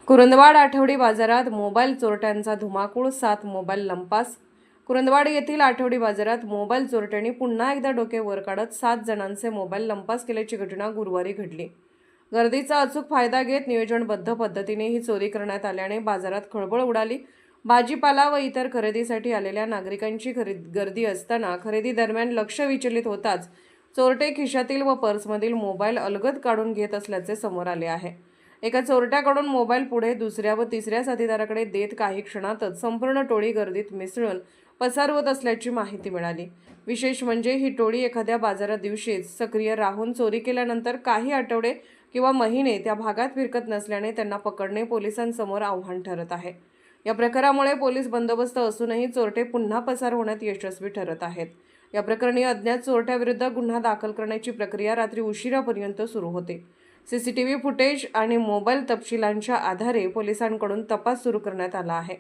कुरुंदवाड आठवडी बाजारात मोबाईल चोरट्यांचा धुमाकूळ, 7 मोबाईल लंपास. कुरुंदवाड येथील आठवडी बाजारात मोबाईल चोरट्यांनी पुन्हा एकदा डोके वर काढत 7 जणांचे मोबाईल लंपास केल्याची घटना गुरुवारी घडली. गर्दीचा अचूक फायदा घेत नियोजनबद्ध पद्धतीने ही चोरी करण्यात आल्याने बाजारात खळबळ उडाली. भाजीपाला व इतर खरेदीसाठी आलेल्या नागरिकांची गर्दी असताना खरेदी दरम्यान लक्ष विचलित होताच चोरटे खिशातील व पर्समधील मोबाईल अलगद काढून घेत असल्याचे समोर आले आहे. एका चोरट्याकडून मोबाईल पुढे दुसऱ्या व तिसऱ्या साथीदाराकडे देत काही क्षणातच संपूर्ण टोळी गर्दीत मिसळून पसार होत असल्याची माहिती मिळाली. विशेष म्हणजे ही टोळी एखाद्या बाजारा दिवशीच सक्रिय राहून चोरी केल्यानंतर काही आठवडे किंवा महिने त्या भागात फिरकत नसल्याने त्यांना पकडणे पोलिसांसमोर आव्हान ठरत आहे. या प्रकारामुळे पोलीस बंदोबस्त असूनही चोरटे पुन्हा पसार होण्यात यशस्वी ठरत आहेत. या प्रकरणी अज्ञात चोरट्याविरुद्ध गुन्हा दाखल करण्याची प्रक्रिया रात्री उशिरापर्यंत सुरू होते. सीसीटीव्ही फुटेज आणि मोबाईल तपशिलांच्या आधारे पोलिसांकडून तपास सुरू करण्यात आला आहे.